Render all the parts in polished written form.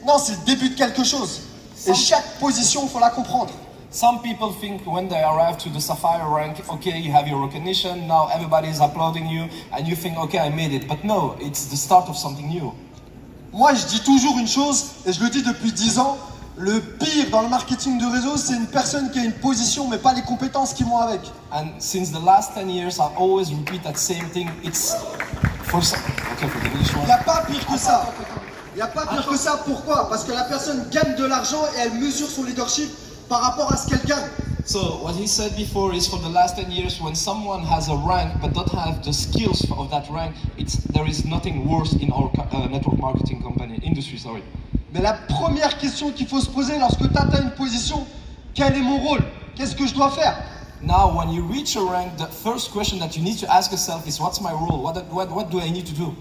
Non, c'est le début de quelque chose. Et chaque position, il faut la comprendre. Some people think when they arrive to the Sapphire rank, okay, you have your recognition, now everybody is applauding you, and you think, okay, I made it. But no, it's the start of something new. Moi, je dis toujours une chose, et je le dis depuis 10 ans, le pire dans le marketing de réseau, c'est une personne qui a une position, mais pas les compétences qui vont avec. And since the last 10 years, I always repeat that same thing. It's for some... Okay, for the English one. Il n'y a pas pire que ça. Il n'y a pas pire que ça. Pourquoi? Parce que la personne gagne de l'argent et elle mesure son leadership par rapport à ce qu'elle gagne. So what he said before is for the last 10 years, when someone has a rank but don't have the skills of that rank, there is nothing worse in our network marketing industry. Sorry. Mais la première question qu'il faut se poser lorsque tu atteins une position, quel est mon rôle? Qu'est-ce que je dois faire? Now, when you reach a rank, the first question that you need to ask yourself is, what's my role? What do I need to do?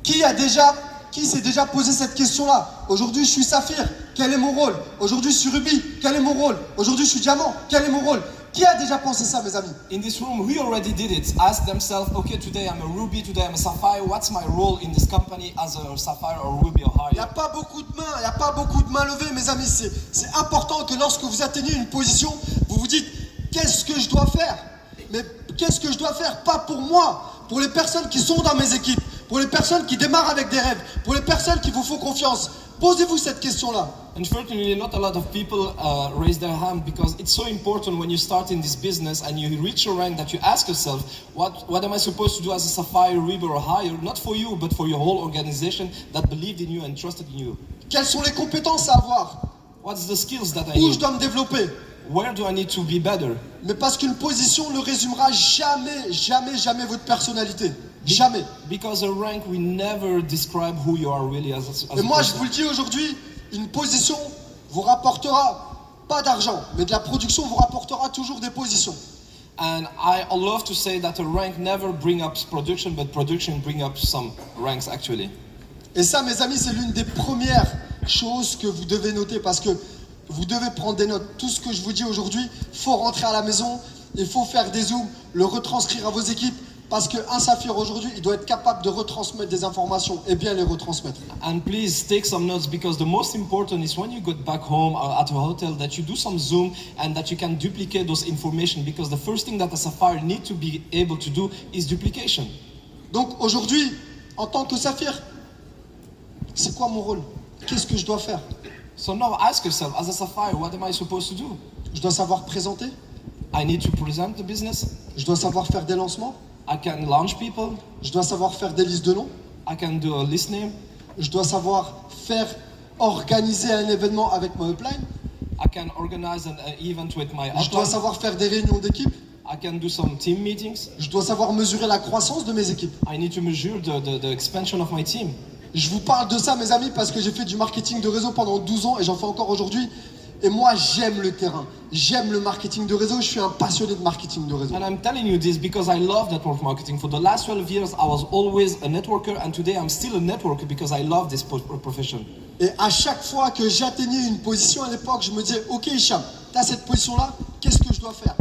Qui s'est déjà posé cette question-là? Aujourd'hui, je suis Saphir, quel est mon rôle? Aujourd'hui, je suis Ruby, quel est mon rôle? Aujourd'hui, je suis Diamant, quel est mon rôle? Qui a déjà pensé ça, mes amis? In this room, we already did it. Ask themselves, okay, today I'm a Ruby, today I'm a Sapphire. What's my role in this company as a Sapphire or Ruby or higher? Il n'y a pas beaucoup de mains, il n'y a pas beaucoup de mains levées, mes amis. C'est important que lorsque vous atteignez une position, vous vous dites, qu'est-ce que je dois faire? Mais qu'est-ce que je dois faire? Pas pour moi, pour les personnes qui sont dans mes équipes, pour les personnes qui démarrent avec des rêves, pour les personnes qui vous font confiance. Posez-vous cette question-là. Unfortunately, not a lot of people raise their hand because it's so important when you start in this business and you reach a rank that you ask yourself, what am I supposed to do as a Sapphire, Ruby or higher? Not for you, but for your whole organization that believed in you and trusted in you. Quelles sont les compétences à avoir? What's the skills that I Où need? je dois me développer? Where do I need to be better? Mais parce qu'une position ne résumera jamais votre personnalité. Jamais. Because a rank will never describe who you are really as Et a moi, je person. vous le dis aujourd'hui, une position vous rapportera pas d'argent, mais de la production vous rapportera toujours des positions. And I love to say that a rank never bring up production, but production bring up some ranks actually. Et ça, mes amis, c'est l'une des premières choses que vous devez noter parce que vous devez prendre des notes. Tout ce que je vous dis aujourd'hui, il faut rentrer à la maison, il faut faire des zooms, le retranscrire à vos équipes. Parce qu'un Saphir aujourd'hui, il doit être capable de retransmettre des informations et bien les retransmettre. And please take some notes because the most important is when you get back home or at a hotel that you do some Zoom and that you can duplicate those information because the first thing that a Sapphire need to be able to do is duplication. Donc aujourd'hui, en tant que Saphir, c'est quoi mon rôle? Qu'est-ce que je dois faire? So now ask yourself, as a Sapphire, what am I supposed to do? Je dois savoir présenter. I need to present the business. Je dois savoir faire des lancements. I can launch people. Je dois savoir faire des listes de noms. I can do a list name. Je dois savoir organiser un événement avec mon upline. I can organize an event with my Je dois upline. savoir faire des réunions d'équipe. I can do some team meetings. Je dois savoir mesurer la croissance de mes équipes. I need to measure the expansion of my team. Je vous parle de ça, mes amis, parce que j'ai fait du marketing de réseau pendant 12 ans et j'en fais encore aujourd'hui. Et moi, j'aime le terrain. J'aime le marketing de réseau. Je suis un passionné de marketing de réseau. And I'm telling you this because I love network marketing. For the last 12 years, I was always a networker, and today I'm still a networker because I love this profession. Et à chaque fois que j'atteignais une position à l'époque, je me disais, ok Hicham, tu as cette position-là, qu'est-ce que je dois faire?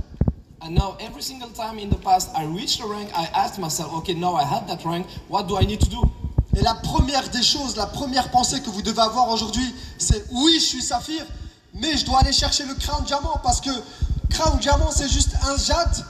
And now every single time in the past I reached a rank, I asked myself, okay, now I had that rank, what do I need to do? Et la première des choses, la première pensée que vous devez avoir aujourd'hui, c'est oui, je suis Saphir, mais je dois aller chercher le Crown Diamant parce que Crown Diamant, c'est juste un jade,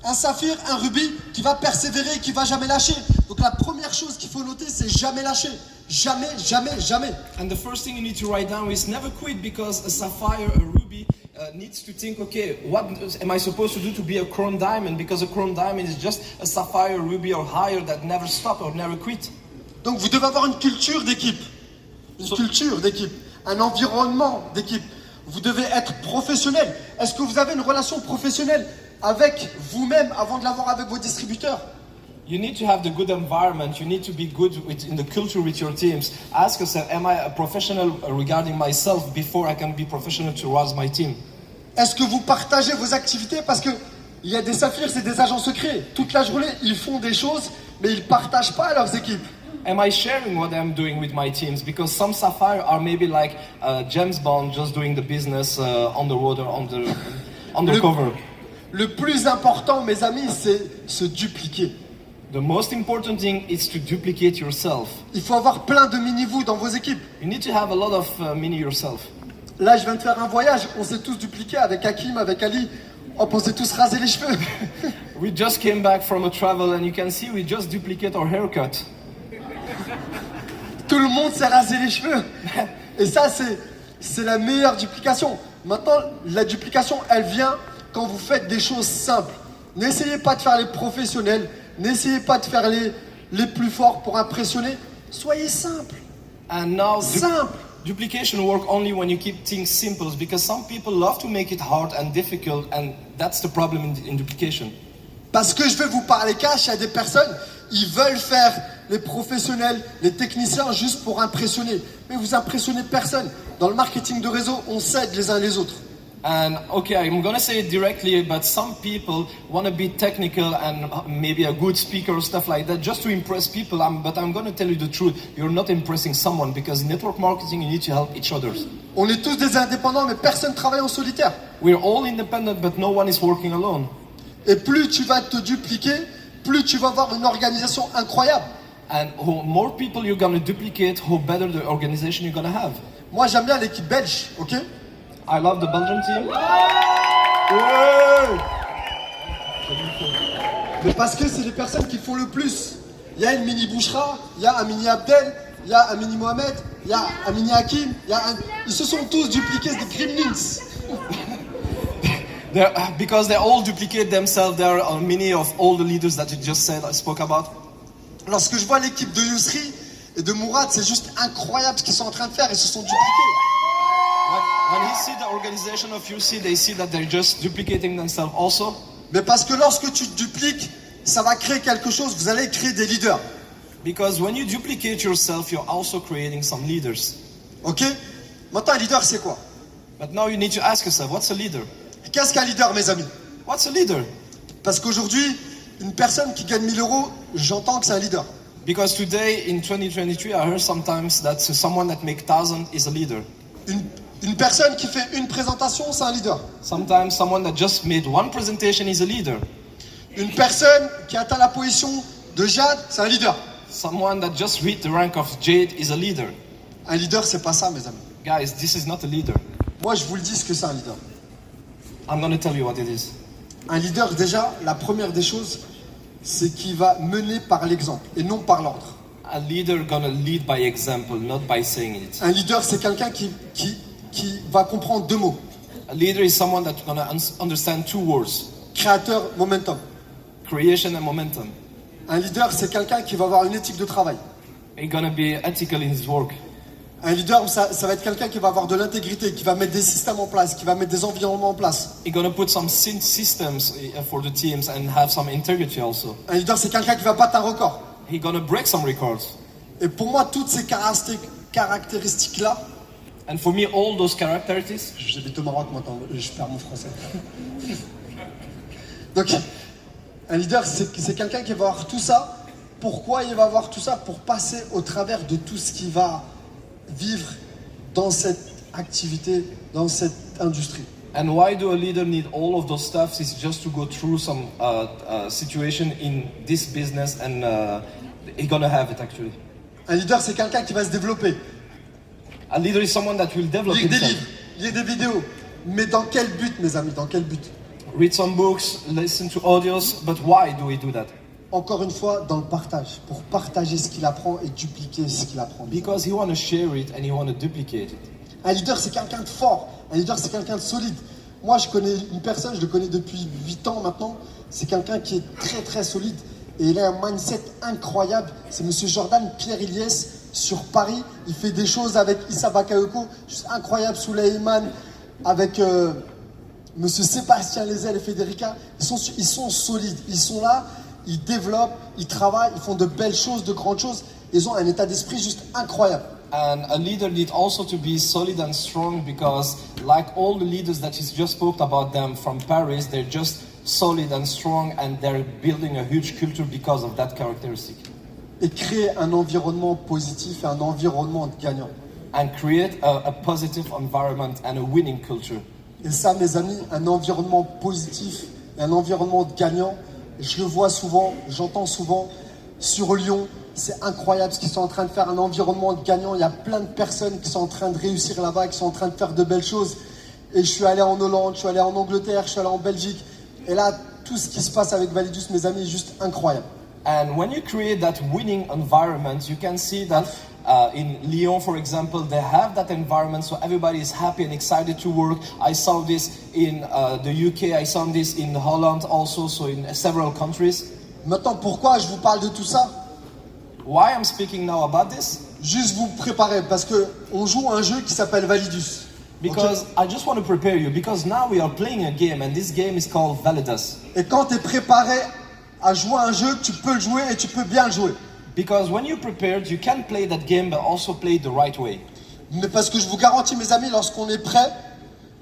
un saphir, un rubis qui va persévérer et qui va jamais lâcher. Donc la première chose qu'il faut noter, c'est jamais lâcher. Jamais, jamais, jamais. And the first thing you need to write down is never quit because a sapphire, a ruby needs to think, okay, what am I supposed to do to be a crown diamond? Because a crown diamond is just a sapphire, ruby or higher that never stop or never quit. Donc vous devez avoir une culture d'équipe, un environnement d'équipe. Vous devez être professionnel. Est-ce que vous avez une relation professionnelle avec vous-même avant de l'avoir avec vos distributeurs? You need to have the good environment. You need to be good in the culture with your teams. Ask yourself, am I a professional regarding myself before I can be professional towards my team? Est-ce que vous partagez vos activités? Parce que il y a des saphirs, c'est des agents secrets. Toute la journée, ils font des choses, mais ils ne partagent pas à leurs équipes. Am I sharing what I'm doing with my teams? Because some sapphire are maybe like James Bond, just doing the business on the road or undercover. Le plus important, mes amis, c'est se dupliquer. The most important thing is to duplicate yourself. Il faut avoir plein de mini-vous dans vos équipes. You need to have a lot of mini yourself. Là, je viens de faire un voyage, on s'est tous dupliqués avec Hakim, avec Ali. Hop, on s'est tous rasé les cheveux. We just came back from a travel and you can see we just duplicate our haircut. Tout le monde s'est rasé les cheveux. Et ça, c'est la meilleure duplication. Maintenant, la duplication, elle vient quand vous faites des choses simples. N'essayez pas de faire les professionnels. N'essayez pas de faire les plus forts pour impressionner. Soyez simple. And now Simple. duplication work only when you keep things simple, because some people love to make it hard and difficult, and that's the problem in duplication. Parce que je vais vous parler cash, il y a des personnes, ils veulent faire les professionnels, les techniciens juste pour impressionner. Mais vous impressionnez personne. Dans le marketing de réseau, on s'aide les uns les autres. And okay, I'm gonna say it directly, but some people want to be technical and maybe a good speaker or stuff like that just to impress people. But I'm gonna tell you the truth, you're not impressing someone, because in network marketing you need to help each other. On est tous des indépendants, mais personne ne travaille en solitaire. We're all independent, but no one is working alone. Et plus tu vas te dupliquer, plus tu vas avoir une organisation incroyable. And who more people you're gonna duplicate, how better the organization you're gonna have. Moi, j'aime bien l'équipe belge, ok? I love the Belgian team. Mais parce que c'est les personnes qui font le plus. Il y a une mini Bouchra, il y a un mini Abdel, il y a un mini Mohamed, il y a un mini Hakim, ils se sont tous dupliqués des gremlins. Because they all duplicate themselves, there are many of all the leaders that you just said, I spoke about. Lorsque je vois l'équipe de Yousri et de Mourad, c'est juste incroyable ce qu'ils sont en train de faire, ils se sont dupliqués. When he see the organization of UC, they see that they're just duplicating themselves also. Mais parce que lorsque tu te dupliques, ça va créer quelque chose, vous allez créer des leaders. Because when you duplicate yourself, you're also creating some leaders. Ok? Maintenant, un leader, c'est quoi? But now you need to ask yourself, what's a leader? Qu'est-ce qu'un leader, mes amis? What's a leader? Parce qu'aujourd'hui, une personne qui gagne 1000 euros, j'entends que c'est un leader. Because today, in 2023, I heard sometimes that someone that makes 1,000 is a leader. Une personne qui fait une présentation, c'est un leader. Sometimes someone that just made one presentation is a leader. Une personne qui atteint la position de Jade, c'est un leader. Someone that just reached the rank of Jade is a leader. Un leader, c'est pas ça, mes amis. Guys, this is not a leader. Moi, je vous le dis ce que c'est un leader. I'm going to tell you what it is. Un leader, déjà, la première des choses, c'est qu'il va mener par l'exemple et non par l'ordre. A leader gonna lead by example, not by saying it. Un leader, c'est quelqu'un qui va comprendre deux mots. A leader is someone that's gonna understand two words: Créateur, momentum. creation and momentum. Un leader, c'est quelqu'un qui va avoir une éthique de travail. He's gonna be ethical in his work. Un leader, ça va être quelqu'un qui va avoir de l'intégrité, qui va mettre des systèmes en place, qui va mettre des environnements en place. He's gonna put some systems for the teams and have some integrity also. Un leader, c'est quelqu'un qui va battre un record. He's gonna break some records. Et pour moi, toutes ces caractéristiques-là, And for me, all those characteristics. j'habite au Maroc maintenant, je perds mon français. Donc, un leader, c'est quelqu'un qui va avoir tout ça. Pourquoi il va avoir tout ça? Pour passer au travers de tout ce qu'il va vivre dans cette activité, dans cette industrie. And why do a leader need all of those stuff? Is just to go through some situation in this business, and he's gonna have it actually. Un leader, c'est quelqu'un qui va se développer. A leader is someone that will develop Lire des himself. livres, lire des vidéos. Mais dans quel but, mes amis? Dans quel but? Read some books, listen to audios, but why do we do that? Encore une fois, dans le partage. Pour partager ce qu'il apprend et dupliquer ce qu'il apprend. Because he want to share it and he want to duplicate it. Un leader, c'est quelqu'un de fort. Un leader, c'est quelqu'un de solide. Moi, je connais une personne, je le connais depuis 8 ans maintenant. C'est quelqu'un qui est très très solide. Et il a un mindset incroyable. C'est Monsieur Jordan Pierre-Iliès sur Paris. Il fait des choses avec Issa Bakayoko. Juste incroyable. Souleymane, avec Monsieur Sébastien Lézel et Federica. Ils sont solides. Ils sont là. Ils développent. Ils travaillent. Ils font de belles choses, de grandes choses. Ils ont un état d'esprit juste incroyable. And a leader need also to be solid and strong, because like all the leaders that you just spoke about them from Paris, they're just solid and strong, and they're building a huge culture because of that characteristic. Et créer un environnement positif et un environnement gagnant. And create a positive environment and a winning culture. Et ça, mes amis, un environnement positif et un environnement gagnant, je le vois souvent, j'entends souvent, sur Lyon. C'est incroyable ce qu'ils sont en train de faire, un environnement gagnant. Il y a plein de personnes qui sont en train de réussir là-bas, qui sont en train de faire de belles choses. Et je suis allé en Hollande, je suis allé en Angleterre, je suis allé en Belgique. Et là, tout ce qui se passe avec Validus, mes amis, est juste incroyable. And when you create that winning environment, you can see that in Lyon, for example, they have that environment, so everybody is happy and excited to work. I saw this in the UK, I saw this in Holland also, so in several countries. Maintenant, pourquoi je vous parle de tout ça? Why I'm speaking now about this? Juste vous préparer, parce qu'on joue à un jeu qui s'appelle Validus. Because I just want to prepare you, because now we are playing a game, and this game is called Validus. Et quand tu es préparé à jouer à un jeu, tu peux le jouer et tu peux bien le jouer. Because when you're prepared, you can play that game, but also play it the right way. Mais parce que je vous garantis, mes amis, lorsqu'on est prêt,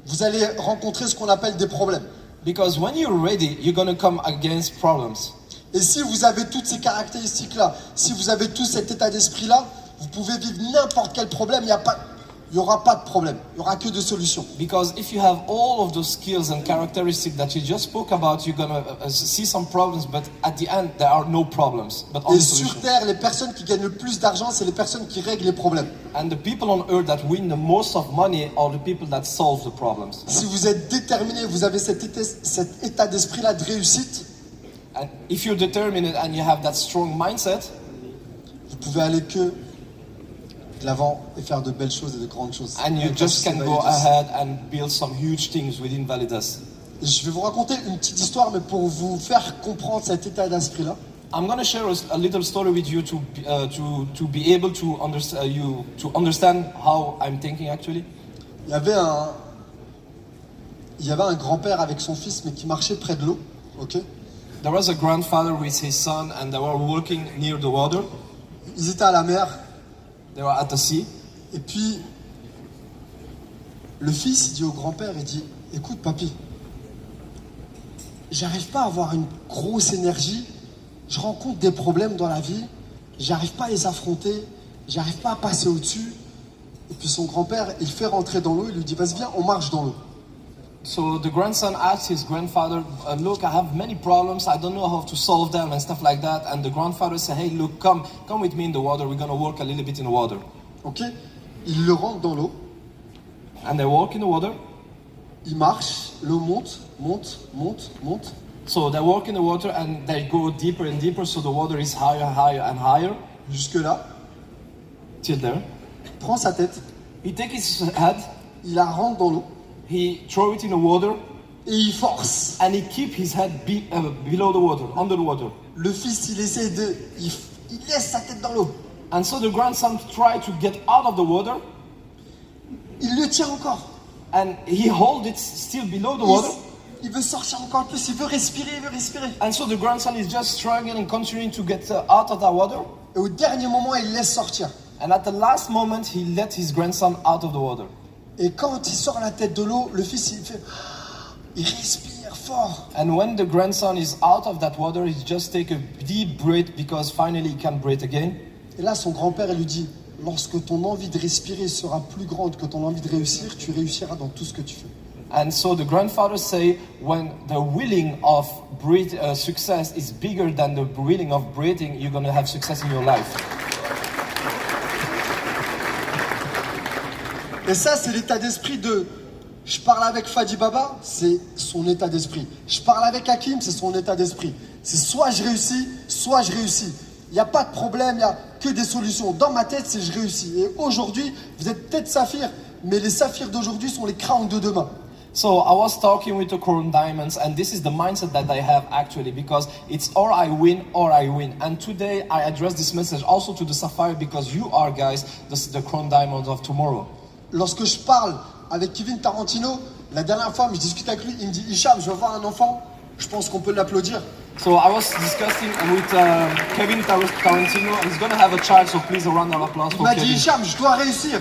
vous allez rencontrer ce qu'on appelle des problèmes. Because when you're ready, you're going to come against problems. Et si vous avez toutes ces caractéristiques-là, si vous avez tout cet état d'esprit-là, vous pouvez vivre n'importe quel problème, il n'y aura pas de problème, il n'y aura que de solutions. Because if you have all of those skills and characteristics that you just spoke about, you're going to see some problems, but at the end, there are no problems, but only Et sur solutions. Terre, les personnes qui gagnent le plus d'argent, c'est les personnes qui règlent les problèmes. And the people on earth that win the most of money are the people that solve the problems. Si vous êtes déterminé, vous avez cet état d'esprit-là de réussite, And if you're determined and you have that strong mindset, vous pouvez aller que de l'avant et faire de belles choses et de grandes choses. and you Et just c'est can go Validus. ahead and build some huge things within Validus. Et je vais vous raconter une petite histoire, mais pour vous faire comprendre cet état d'esprit-là. I'm going to share a little story with you to be able to understand how I'm thinking actually. Il y avait un grand-père avec son fils, mais qui marchait près de l'eau, ok? There was a grandfather with his son, and they were walking near the water. Ils étaient à la mer, They were at the sea. et puis le fils, il dit au grand-père, il dit, écoute papy, j'arrive pas à avoir une grosse énergie, je rencontre des problèmes dans la vie, j'arrive pas à les affronter, j'arrive pas à passer au-dessus. Et puis son grand-père, il fait rentrer dans l'eau, il lui dit, vas-y viens, on marche dans l'eau. So the grandson asked his grandfather, look, I have many problems, I don't know how to solve them and stuff like that. And the grandfather said, hey, look, come with me in the water, we're going to walk a little bit in the water. Ok? Il le rentre dans l'eau, And they walk in the water. il marche, l'eau monte, monte, monte, monte. So they walk in the water and they go deeper and deeper, so the water is higher, higher and higher, Jusque-là, till there. il prend sa tête, He takes his head, il la rentre dans l'eau, he throw it in the water, et il force. and he keep his head below the water, under the water. Le fils, il essaie de... Il laisse sa tête dans l'eau. And so the grandson tried to get out of the water, Il le tient encore. and he hold it still below the water. Il veut sortir encore plus, il veut respirer, il veut respirer. And so the grandson is just struggling and continuing to get out of that water. Et au dernier moment, il laisse sortir. And at the last moment, he let his grandson out of the water. Et quand il sort la tête de l'eau, le fils, il fait... Il respire fort. And when the grandson is out of that water, he just take a deep breath because finally he can breathe again. Et là, son grand-père, il lui dit, lorsque ton envie de respirer sera plus grande que ton envie de réussir, tu réussiras dans tout ce que tu fais. And so the grandfather say, when the willing of success is bigger than the willing of breathing, you're going to have success in your life. Et ça, c'est l'état d'esprit de... Je parle avec Fadi Baba, c'est son état d'esprit. Je parle avec Hakim, c'est son état d'esprit. C'est soit je réussis, soit je réussis. Il n'y a pas de problème, il n'y a que des solutions. Dans ma tête, c'est je réussis. Et aujourd'hui, vous êtes peut-être saphirs, mais les saphirs d'aujourd'hui sont les crowns de demain. So I was talking with the Crown Diamonds, and this is the mindset that I have actually, because it's or I win or I win. And today I address this message also to the Sapphire, because you are, guys, the Crown Diamonds of tomorrow. Lorsque je parle avec Kevin Tarantino, la dernière fois, je discute avec lui, il me dit, Hicham, je veux voir un enfant, je pense qu'on peut l'applaudir. So I was discussing with Kevin Tarantino. He's going to have a child, so please a round of applause Il for m'a dit, Kevin. Hicham, je dois réussir.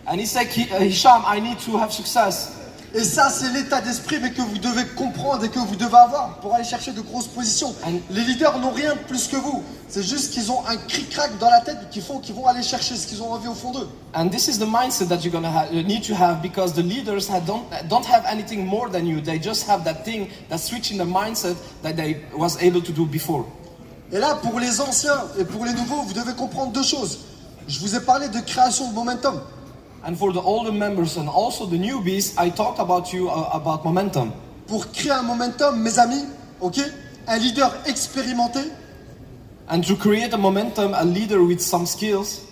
And he said, Hisham, I need to have success. Et ça, c'est l'état d'esprit mais que vous devez comprendre et que vous devez avoir pour aller chercher de grosses positions. Les leaders n'ont rien de plus que vous. C'est juste qu'ils ont un cric-crac dans la tête qui font qu'ils vont aller chercher ce qu'ils ont envie au fond d'eux. And this is the mindset that you need to have, because the leaders don't have anything more than you. They just have that thing, that switch in the mindset that they was able to do before. Et là, pour les anciens et pour les nouveaux, vous devez comprendre deux choses. Je vous ai parlé de création de momentum. And for the older members and also the newbies, I talked about about momentum. Pour créer un momentum, mes amis, ok, un leader expérimenté, And to create a momentum, a leader with some skills,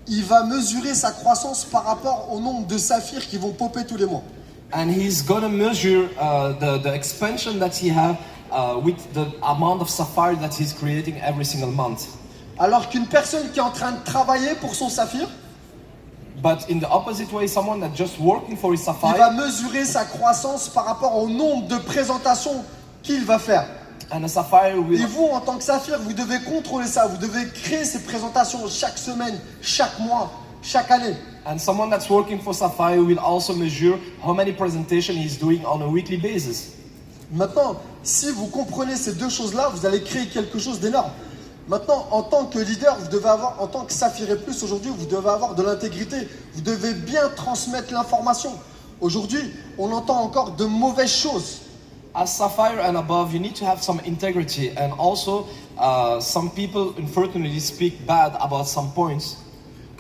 il va mesurer sa croissance par rapport au nombre de saphirs qui vont popper tous les mois. and he's gonna measure the expansion that he have with the amount of sapphire that he's creating every single month. Alors qu'une personne qui est en train de travailler pour son saphir, But in the opposite way, someone that's just working for his il va sapphire, mesurer sa croissance par rapport au nombre de présentations qu'il va faire. and a sapphire Et will, vous, en tant que saphir, vous devez contrôler ça. Vous devez créer ces présentations chaque semaine, chaque mois, chaque année. and someone that's working for sapphire will also measure how many presentation he's doing on a weekly basis. Maintenant, si vous comprenez ces deux choses-là, vous allez créer quelque chose d'énorme. Maintenant, en tant que leader, vous devez avoir, en tant que Saphir et Plus aujourd'hui, vous devez avoir de l'intégrité. Vous devez bien transmettre l'information. Aujourd'hui, on entend encore de mauvaises choses. As sapphire and above, you need to have some integrity, and also some people unfortunately speak bad about some points.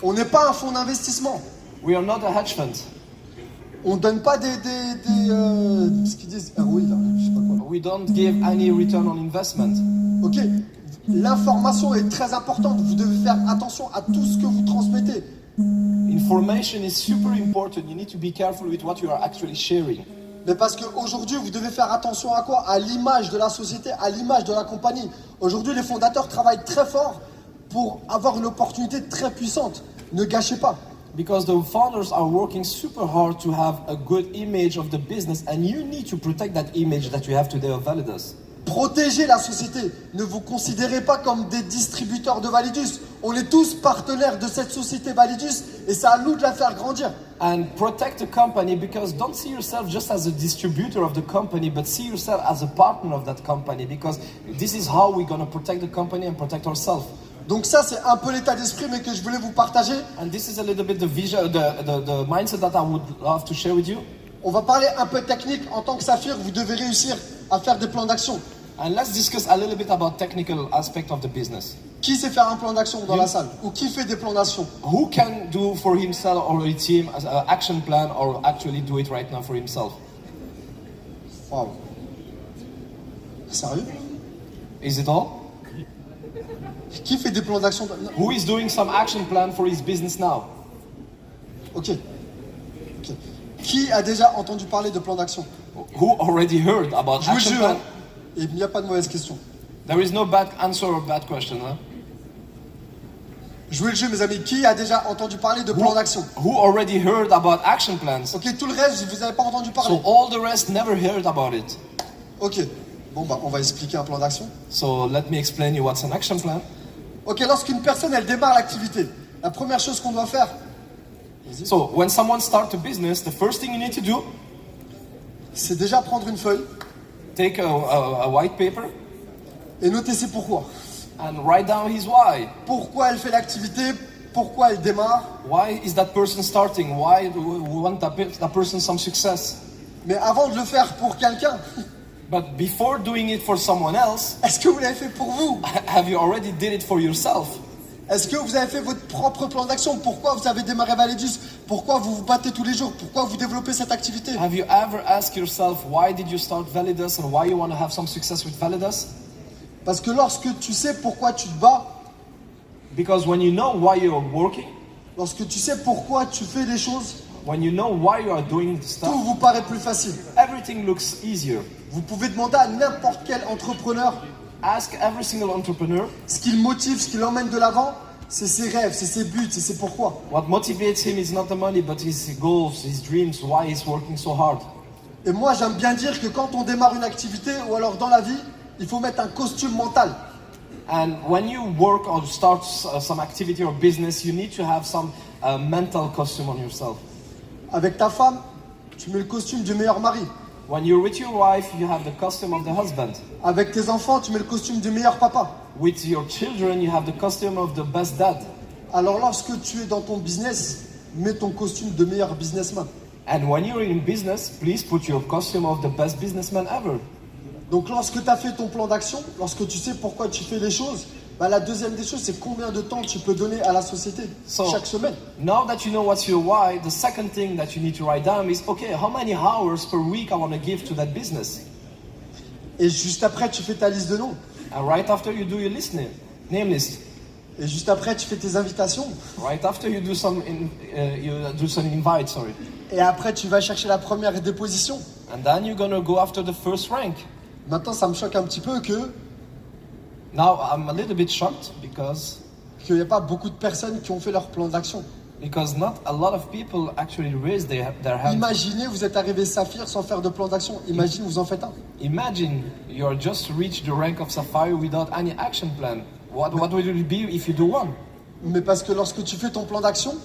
On n'est pas un fonds d'investissement. We are not a hedge fund. On ne donne pas ce qu'ils disent, ROI là, je sais pas quoi. We don't give any return on investment. Ok, l'information est très importante. Vous devez faire attention à tout ce que vous transmettez. Information is super important. You need to be careful with what you are actually sharing. Mais parce qu'aujourd'hui, vous devez faire attention à quoi? À l'image de la société, à l'image de la compagnie. Aujourd'hui, les fondateurs travaillent très fort pour avoir une opportunité très puissante. Ne gâchez pas. Because the founders are working super hard to have a good image of the business, and you need to protect that image that you have today of Validus. Protégez la société. Ne vous considérez pas comme des distributeurs de Validus. On est tous partenaires de cette société Validus et c'est à nous de la faire grandir. And protect the company, because don't see yourself just as a distributor of the company, but see yourself as a partner of that company, because this is how we're going to protect the company and protect ourselves. Donc ça, c'est un peu l'état d'esprit, mais que je voulais vous partager. And this is a little bit the vision, the mindset that I would love to share with you. On va parler un peu technique. En tant que Saphir, vous devez réussir à faire des plans d'action. And let's discuss a little bit about technical aspect of the business. Qui sait faire un plan d'action dans la salle? Ou qui fait des plans d'action? Who can do for himself or his team an action plan, or actually do it right now for himself? Waouh. Sérieux? Is it all? Qui fait des plans d'action? Who is doing some action plan for his business now? Ok. Ok. Qui a déjà entendu parler de plan d'action? Who already heard about Je vous action jure, plan? hein, et il n'y a pas de mauvaise question. There is no bad answer or bad question, huh? Jouez le jeu, mes amis. Qui a déjà entendu parler de plan d'action? Who already heard about action plans? Ok, tout le reste, vous n'avez pas entendu So parler. all the rest never heard about it. Ok. Bon, bah, on va expliquer un plan d'action. So let me explain you what's an action plan. Ok, lorsqu'une personne, elle démarre l'activité, la première chose qu'on doit faire, So when someone starts a business, the first thing you need to do, c'est déjà prendre une feuille take a white paper et noter ses pourquoi. and write down his why. Pourquoi elle fait l'activité, pourquoi elle démarre. Why is that person starting? Why do we want that person some success? Mais avant de le faire pour quelqu'un, But before doing it for someone else, est-ce que vous l'avez fait pour vous? have you already did it for yourself? Est-ce que vous avez fait votre propre plan d'action? Pourquoi vous avez démarré Validus? Pourquoi vous vous battez tous les jours? Pourquoi vous développez cette activité? Have you ever asked yourself why did you start Validus and why you want to have some success with Validus? Parce que lorsque tu sais pourquoi tu te bats, Because when you know why you're working, lorsque tu sais pourquoi tu fais les choses, when you know why you are doing the tout stuff, vous paraît plus facile. everything looks easier. Vous pouvez demander à n'importe quel entrepreneur Ask every single entrepreneur ce qui le motive, ce qui l'emmène de l'avant, c'est ses rêves, c'est ses buts, c'est ses pourquoi. what motivates him is not the money, but his goals, his dreams, why he's working so hard. Et moi, j'aime bien dire que quand on démarre une activité ou alors dans la vie, il faut mettre un costume mental. And when you work or start some activity or business, you need to have some mental costume on yourself. Avec ta femme, tu mets le costume du meilleur mari. When you're with your wife, you have the costume of the husband. Avec tes enfants, tu mets le costume du meilleur papa. With your children, you have the costume of the best dad. Alors lorsque tu es dans ton business, mets ton costume de meilleur businessman. And when you're in business, please put your costume of the best businessman ever. Donc lorsque tu as fait ton plan d'action, lorsque tu sais pourquoi tu fais les choses, bah, la deuxième des choses, c'est combien de temps tu peux donner à la société chaque semaine. Now that you know what's your why, the second thing that you need to write down is, okay, how many hours per week I want to give to that business? Et juste après, tu fais ta liste de noms. And right after you do your name list. Et juste après, tu fais tes invitations. Right after you do some invite, sorry. Et après, tu vas chercher la première déposition. And then you're gonna go after the first rank. Maintenant, ça me choque un petit peu Now I'm a little bit shocked because qu'il n'y a pas beaucoup de personnes qui ont fait leur plan d'action. not a lot of people actually raise their hand. Imaginez, vous êtes arrivé Saphir sans faire de plan d'action. Imagine, vous en faites un. Imagine you're just reached the rank of Sapphire without any action plan. What would it be if you do one? Mais parce que lorsque tu fais ton plan d'action,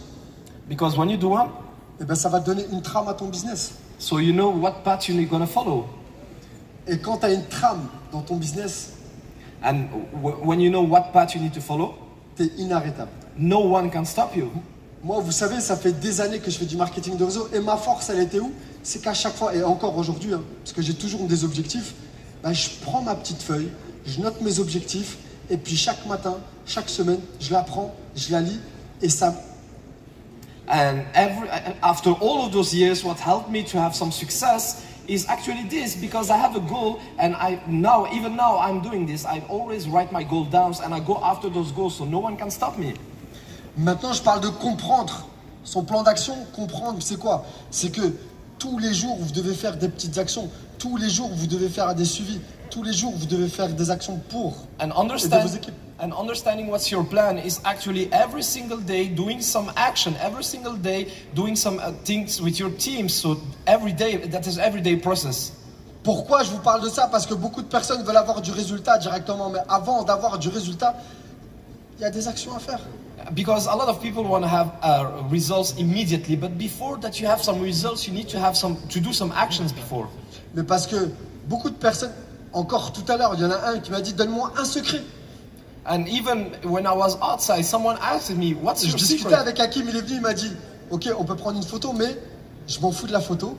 Because when you do one, eh ben, ça va te donner une trame à ton business. so you know what path you're gonna follow. Et quand tu as une trame dans ton business, And when you know what path you need to follow, tu es inarrêtable. no one can stop you. Moi, vous savez, ça fait des années que je fais du marketing de réseau. Et ma force, elle était où? C'est qu'à chaque fois, et encore aujourd'hui, parce que j'ai toujours des objectifs, ben, je prends ma petite feuille, je note mes objectifs, et puis chaque matin, chaque semaine, je la prends, je la lis, et ça... And after all of those years, what helped me to have some success is actually this, because I have a goal, and even now I'm doing this. I always write my goal down, and I go after those goals, so no one can stop me. Maintenant, je parle de comprendre son plan d'action. Comprendre, c'est quoi? C'est que tous les jours, vous devez faire des petites actions. Tous les jours, vous devez faire des suivis. Tous les jours, vous devez faire des actions pour And aider vos équipes. understanding what's your plan is actually every single day doing some action, every single day doing some things with your team. So every day, that is everyday process. Pourquoi je vous parle de ça? Parce que beaucoup de personnes veulent avoir du résultat directement. Mais avant d'avoir du résultat, il y a des actions à faire. Because a lot of people want to have results immediately, but before that you have some results, you need to do some actions before. Mais parce que beaucoup de personnes, encore tout à l'heure, il y en a un qui m'a dit, donne-moi un secret. And even when I was outside, someone asked me, "What's Je your discutais secret?" avec Hakim, il est venu, il m'a dit, ok, on peut prendre une photo, mais je m'en fous de la photo,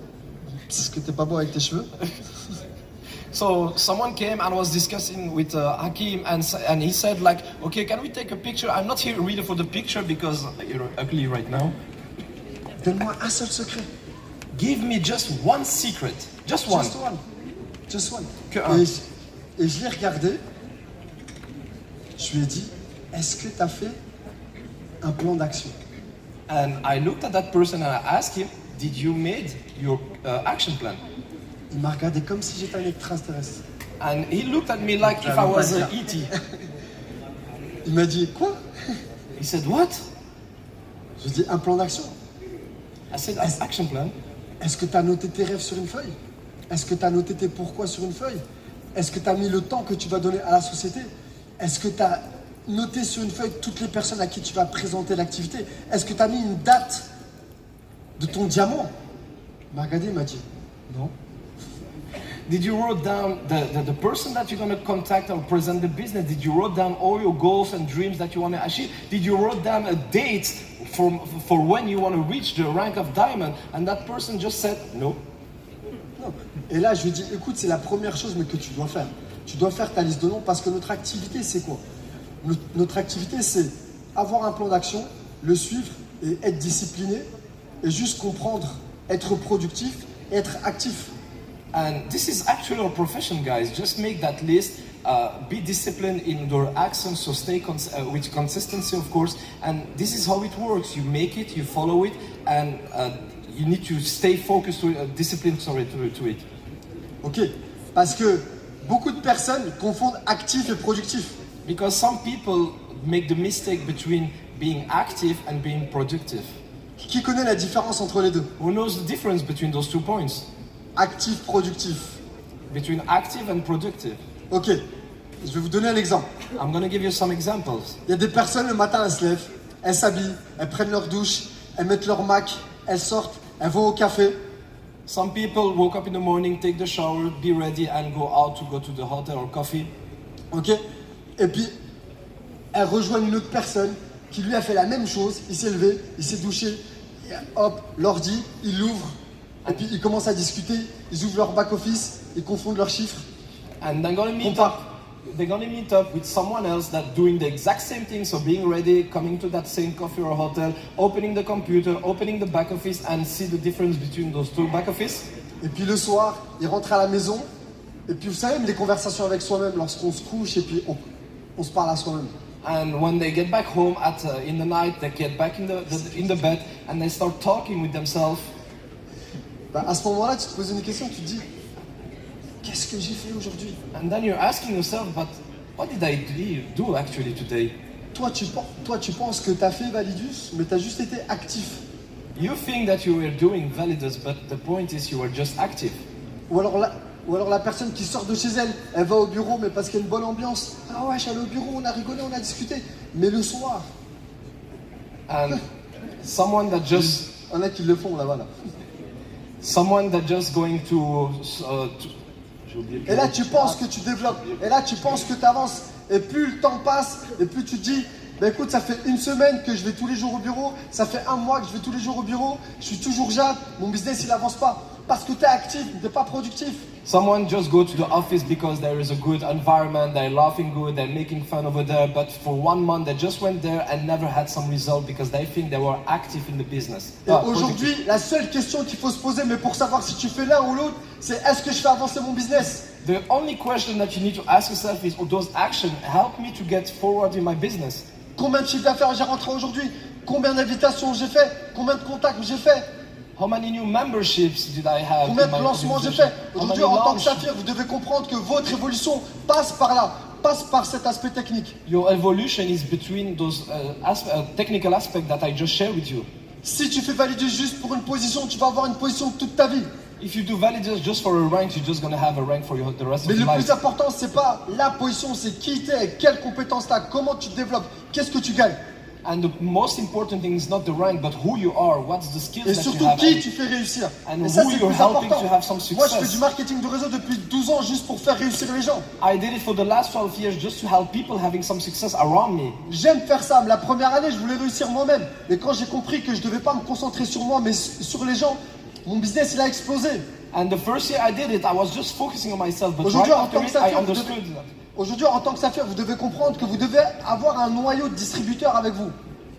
parce que t'es pas beau avec tes cheveux. So someone came and was discussing with Hakim, and he said like, "Okay, can we take a picture? I'm not here really for the picture because you're ugly right now. Donne-moi un seul secret. Give me just one secret, just one." Just one. Just one. Que un. Et je l'ai regardé. Je lui ai dit, est-ce que tu as fait un plan d'action? And I looked at that person and I asked him, "Did you made your action plan?" Il m'a regardé comme si j'étais un extraterrestre. And he looked at me like if I was a ET. Il m'a dit, quoi? He said, "What?" Je lui ai dit, un plan d'action. I said, "Action plan." Est-ce que tu as noté tes rêves sur une feuille? Est-ce que tu as noté tes pourquoi sur une feuille? Est-ce que tu as mis le temps que tu vas donner à la société? Est-ce que tu as noté sur une feuille toutes les personnes à qui tu vas présenter l'activité? Est-ce que tu as mis une date de ton diamant? Il m'a regardé, il m'a dit, non. Did you wrote down the person that you're going to contact or present the business? Did you wrote down all your goals and dreams that you want to achieve? Did you wrote down a date for when you want to reach the rank of diamond? And that person just said, no. Non. Et là, je lui ai dit, écoute, c'est la première chose mais que tu dois faire. Tu dois faire ta liste de noms parce que notre activité, c'est quoi? Notre activité, c'est avoir un plan d'action, le suivre et être discipliné et juste comprendre, être productif et être actif. And this is actually our profession, guys. Just make that list. Be disciplined in your actions, so stay with consistency, of course. And this is how it works. You make it, you follow it, and you need to stay focused, disciplined, to it. Ok, parce que beaucoup de personnes confondent actif et productif. Because some people make the mistake between being active and being productive. Qui connaît la différence entre les deux? Who knows the difference between those 2 points? Actif, productif. Between active and productive. Ok, je vais vous donner un exemple. I'm going to give you some examples. Il y a des personnes, le matin, elles se lèvent, elles s'habillent, elles prennent leur douche, elles mettent leur Mac, elles sortent, elles vont au café. Some people woke up in the morning, take the shower, be ready, and go out to go to the hotel or coffee. Ok? Et puis, elles rejoignent une autre personne qui lui a fait la même chose. Il s'est levé, il s'est douché, et hop, l'ordi, il l'ouvre. Et puis, ils commencent à discuter, ils ouvrent leur back-office, ils confondent leurs chiffres. And they're gonna meet Compare. up. They're gonna meet up with someone else that doing the exact same thing. So being ready, coming to that same coffee or hotel, opening the computer, opening the back office, and see the difference between those two back office. Et puis le soir, il rentre à la maison. Et puis vous savez, les conversations avec soi-même lorsqu'on se couche et puis on se parle à soi-même. And when they get back home in the night, they get back in the bed and they start talking with themselves. Bah, à ce moment-là, tu te poses une question, tu te dis, qu'est-ce que j'ai fait aujourd'hui? And then you're asking yourself, but what did I do actually today? Toi, tu penses que tu as fait Validus, mais tu as juste été actif. You think that you were doing Validus, but the point is you were just active. Ou alors la personne qui sort de chez elle, elle va au bureau, mais parce qu'il y a une bonne ambiance. Ah ouais, je suis allé au bureau, on a rigolé, on a discuté. Mais le soir, And someone that just il y en a qui le font là-bas. Là. going to Et là, tu penses que tu développes. Et là, tu penses que tu avances. Et plus le temps passe, et plus tu te dis, bah écoute, ça fait une semaine que je vais tous les jours au bureau. Ça fait un mois que je vais tous les jours au bureau. Je suis toujours Jade. Mon business, il avance pas. Parce que tu es actif, tu n'es pas productif. Someone just go to the office because there is a good environment, they're laughing good, they're making fun over there, but for 1 month they just went there and never had some result because they think they were active in the business. Et aujourd'hui, la seule question qu'il faut se poser, mais pour savoir si tu fais l'un ou l'autre, c'est est-ce que je fais avancer mon business? The only question that you need to ask yourself is, those actions help me to get forward in my business? Combien de chiffres d'affaires j'ai rentré aujourd'hui? Combien d'invitations j'ai fait? Combien de contacts j'ai fait? How many new memberships did I have? Combien in de my lancements j'ai organization? fait? How Aujourd'hui, many en tant que launch? Saphir, vous devez comprendre que votre évolution passe par là, passe par cet aspect technique. Your evolution is between those technical aspects that I just shared with you. Si tu fais valider juste pour une position, tu vas avoir une position toute ta vie. If you do Validus just for a rank, you're just going to have a rank for the rest Mais of le your plus life. important, c'est pas la position, c'est qui t'es, quelles compétences t'as, comment tu te développes, qu'est-ce que tu gagnes. And the most important thing is not the rank, but who you are, what's the skills Et that you surtout, have. qui tu fais réussir. And Et ça, who c'est le you're plus helping important. to have some Moi, je fais success. du marketing de réseau depuis 12 ans juste pour faire réussir les gens. I did it for the last 12 years just to help people having some success around me. J'aime faire ça. La première année, je voulais réussir moi-même. Mais quand j'ai compris que je devais pas me concentrer sur moi, mais sur les gens, mon business, il a explosé. And the first year I did it, I was just focusing on myself, but right Aujourd'hui, en after tant que it, I Saphir, understood that. aujourd'hui, en tant que Saphir, vous devez comprendre que vous devez avoir un noyau de distributeurs avec vous.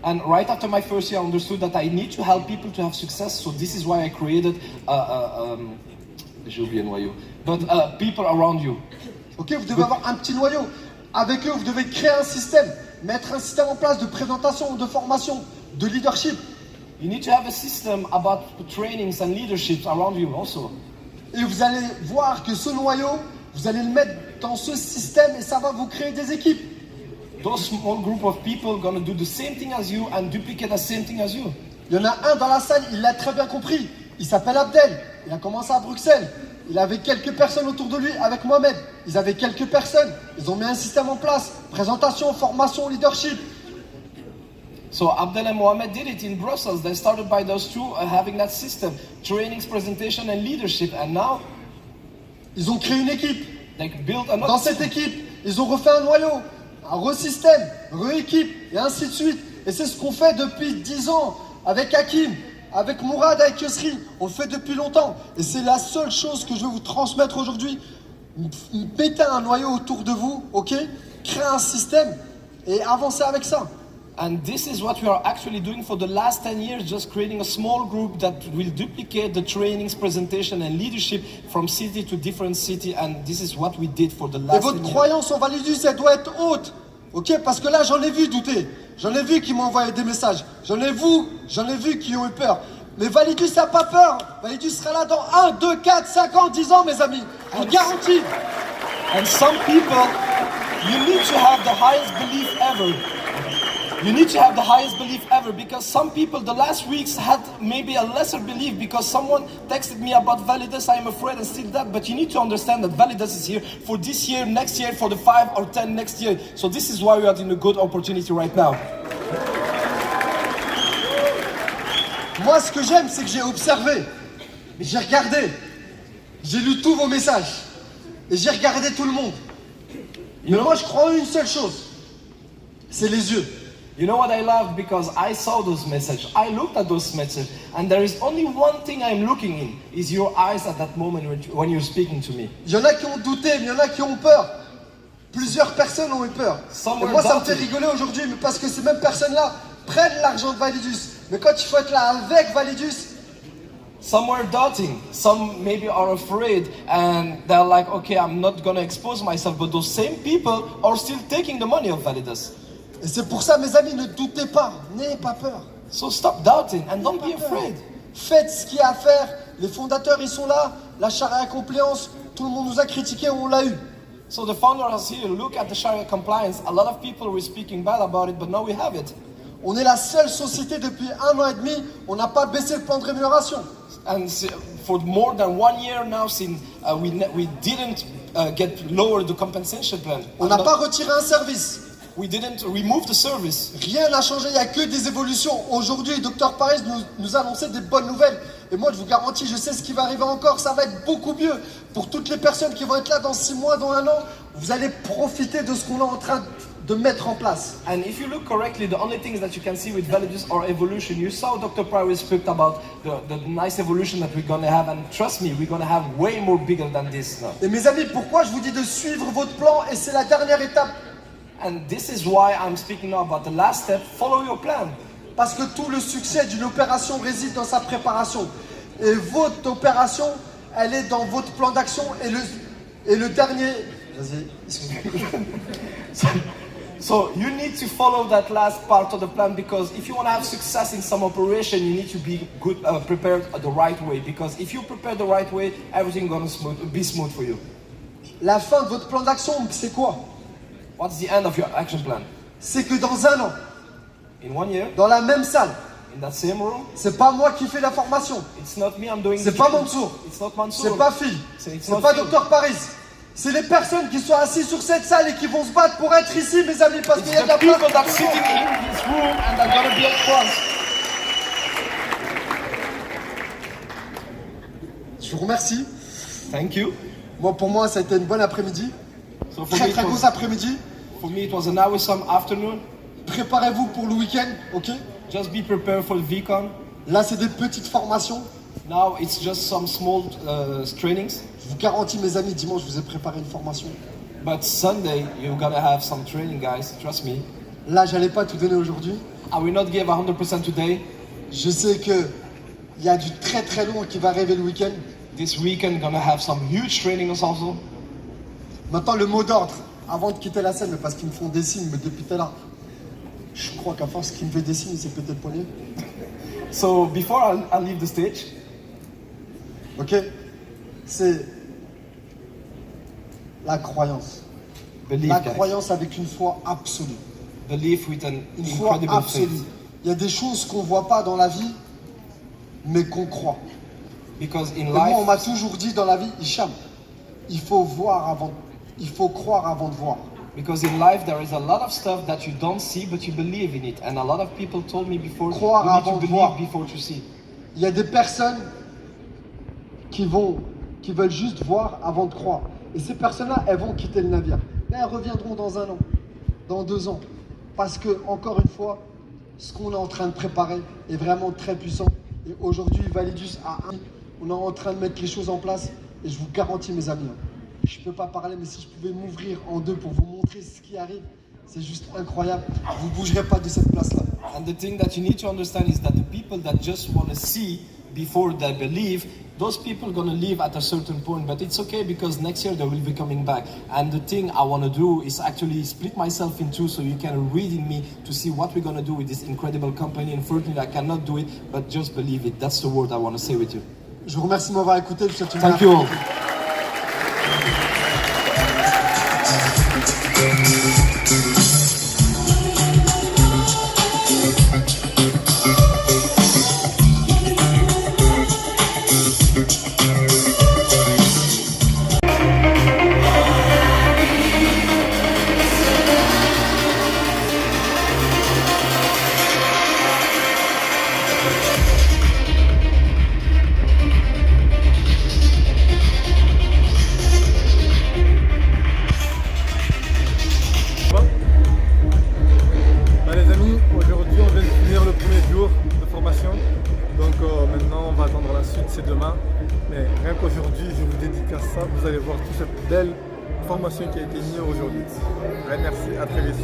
And right after my first year, I understood that I need to help people to have success. So this is why I created, j'ai oublié le noyau, but people around you. Ok, vous devez avoir un petit noyau. Avec eux, vous devez créer un système, mettre un système en place de présentation, de formation, de leadership. You need to have a system about trainings and leaderships around you also. Et vous allez voir que ce noyau, vous allez le mettre dans ce système et ça va vous créer des équipes. Those small group of people gonna do the same thing as you and duplicate the same thing as you. Il y en a un dans la salle, il l'a très bien compris. Il s'appelle Abdel. Il a commencé à Bruxelles. Il avait quelques personnes autour de lui avec Mohamed. Ils avaient quelques personnes. Ils ont mis un système en place. Présentation, formation, leadership. So Abdel and Mohammed did it in Brussels. They started by those two having that system, trainings, presentation and leadership. And now Ils ont créé une équipe. they built another Dans cette équipe, ils ont refait un noyau, un re-système, re-équipe, et ainsi de suite. Et c'est ce qu'on fait depuis 10 ans avec Hakim, avec Mourad, avec Yosri. On le fait depuis longtemps. Et c'est la seule chose que je veux vous transmettre aujourd'hui. Mettez un noyau autour de vous, ok? Créez un système et avancez avec ça. And this is what we are actually doing for the last 10 years, just creating a small group that will duplicate the trainings, presentation and leadership from city to different city. And this is what we did for the Et last votre 10 years. croyance en Validus, elle doit être haute. Ok? Parce que là, j'en ai vu douter. J'en ai vu qui m'ont envoyé des messages. J'en ai vu qui ont eu peur. Mais Validus n'a pas peur. Validus sera là dans 1, 2, 4, 5 ans, 10 ans, mes amis. Je vous le garantis. And some people, you need to have the highest belief ever. You need to have the highest belief ever because some people the last weeks had maybe a lesser belief because someone texted me about Validus, I am afraid and still that, but you need to understand that Validus is here for this year, next year, for the 5 or 10 next year. So this is why we are in a good opportunity right now. Moi, ce que j'aime, c'est que j'ai observé, j'ai regardé, j'ai lu tous vos messages, et j'ai regardé tout le monde. Mais moi, je crois en une seule chose, c'est les yeux. You know what I loved? Because I saw those messages. I looked at those messages. And there is only one thing I'm looking in. Is your eyes at that moment when you're speaking to me. Il y en a qui ont douté, mais il y en a qui ont peur. Plusieurs personnes ont eu peur. Et moi, ça me fait rigoler aujourd'hui, mais parce que ces mêmes personnes-là prennent l'argent de Validus. Mais quand il faut être là avec Validus, some were doubting, some maybe are afraid, and they're like, okay, I'm not gonna expose myself, but those same people are still taking the money of Validus. et c'est pour ça, mes amis, ne doutez pas, n'ayez pas peur. So stop doubting and don't be afraid. Faites ce qu'il y a à faire. Les fondateurs, ils sont là. La charia compliance, tout le monde nous a critiqué, on l'a eu. So the founder is here. Look at the Sharia compliance. A lot of people were speaking bad about it, but now we have it. On est la seule société depuis 1 an et demi, on n'a pas baissé le plan de rémunération. And for more than 1 year now, since we didn't get lower the compensation plan. On n'a pas retiré un service. We didn't remove the service. Rien n'a changé, il n'y a que des évolutions. Aujourd'hui, Dr Paris nous a annoncé des bonnes nouvelles. Et moi, je vous garantis, je sais ce qui va arriver encore, ça va être beaucoup mieux. Pour toutes les personnes qui vont être là dans 6 mois, dans 1 an, vous allez profiter de ce qu'on est en train de mettre en place. And if you look correctly, the only things that you can see with Validus are evolution. You saw Dr. Paris speak about the nice evolution that we're going to have, and trust me, we're going to have way more bigger than this now. Et mes amis, pourquoi je vous dis de suivre votre plan? Et c'est la dernière étape. And this is why I'm speaking now about the last step. Follow your plan. Parce que tout le succès d'une opération réside dans sa préparation. Et votre opération, elle est dans votre plan d'action. Et le dernier... Vas-y, excuse-moi. So you need to follow that last part of the plan, because if you want to have success in some operation, you need to be good, prepared the right way. Because if you prepare the right way, everything gonna be smooth for you. La fin de votre plan d'action, c'est quoi? What's the end of your action plan? C'est que dans 1 an, In 1 year, dans la même salle, in that same room, c'est pas moi qui fais la formation, it's not me, I'm doing c'est the pas training. Mansour, It's not Mansour. c'est pas Phil, C'est c'est not pas Phil. Dr Paris. C'est les personnes qui sont assises sur cette salle et qui vont se battre pour être ici, mes amis, parce qu'il y a de la The place. people that sitting in this room and are gonna be up front. Je vous remercie. Thank you. Pour moi, ça a été une bonne après-midi. So for Très me, très grosse après-midi. it was an awesome afternoon. Préparez-vous pour le week-end, ok? Just be prepared for the VCon. Là, c'est des petites formations. Now it's just some small trainings. Je vous garantis, mes amis, dimanche, je vous ai préparé une formation. But Sunday, you're gonna have some training, guys. Trust me. Là, j'allais pas tout donner aujourd'hui. I will not give 100% today. Je sais que il y a du très très long qui va arriver le week-end. This weekend, gonna have some huge trainings also. Maintenant, le mot d'ordre, avant de quitter la scène, parce qu'ils me font des signes, mais depuis tout à l'heure, je crois qu'à force qu'il me fait des signes, c'est peut-être poignet. So before I leave the stage, Ok? C'est la croyance. believe, La guys. croyance avec une foi absolue. Believe with an Une foi incredible absolue. faith. Il y a des choses qu'on voit pas dans la vie, mais qu'on croit. Because in Et moi, on life, m'a toujours dit dans la vie, Hicham, il faut croire avant de voir. because in life there is a lot of stuff that you don't see, but you believe in it. And a lot of people told me before, Croire you need avant to de believe voir. before to see. Il y a des personnes qui veulent juste voir avant de croire. Et ces personnes-là, elles vont quitter le navire. Mais elles reviendront dans 1 an, dans 2 ans. Parce que, encore une fois, ce qu'on est en train de préparer est vraiment très puissant. Et aujourd'hui, Validus a on est en train de mettre les choses en place. Et je vous garantis, mes amis, je ne peux pas parler, mais si je pouvais m'ouvrir en deux pour vous montrer ce qui arrive, c'est juste incroyable. Vous ne bougerez pas de cette place-là. And the thing that you need to understand is that the people that just want to see before they believe, those people are going to leave at a certain point, but it's okay because next year they will be coming back. And the thing I want to do is actually split myself in two so you can read in me to see what we're going to do with this incredible company. Unfortunately, I cannot do it, but just believe it. That's the word I want to say with you. Je vous remercie de m'avoir écouté. Je vous souhaite une Thank you all. c'est demain. Mais rien qu'aujourd'hui, je vous dédicace ça. Vous allez voir toute cette belle formation qui a été mise aujourd'hui. Ouais, merci, à très vite.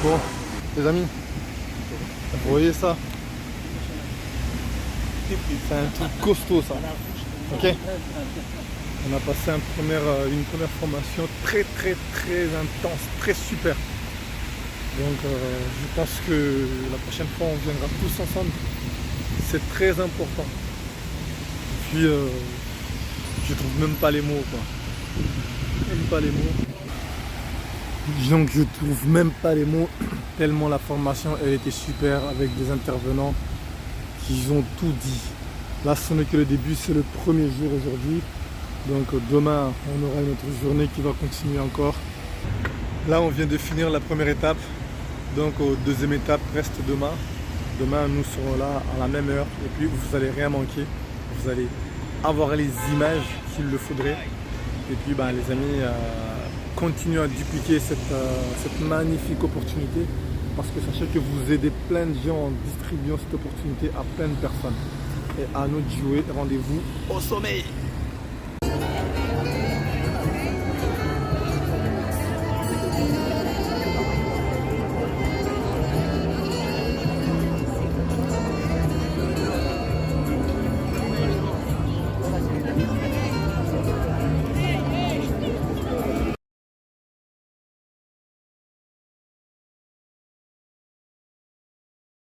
Bon, les amis, vous voyez ça? C'est un truc costaud ça. Ok. On a passé une première formation très intense, très super. Donc je pense que la prochaine fois on viendra tous ensemble. C'est très important. Et puis je trouve même pas les mots quoi. Même pas les mots. Donc je trouve même pas les mots tellement la formation elle était super avec des intervenants qui ont tout dit. Là ce n'est que le début, c'est le premier jour aujourd'hui. Donc demain on aura une autre journée qui va continuer encore. Là on vient de finir la première étape. Donc deuxième étape reste demain. Demain nous serons là à la même heure et puis vous n'allez rien manquer. Vous allez avoir les images qu'il le faudrait. Et puis les amis, continuez à dupliquer cette magnifique opportunité parce que sachez que vous aidez plein de gens en distribuant cette opportunité à plein de personnes. Et à nous de jouer, rendez-vous au sommet.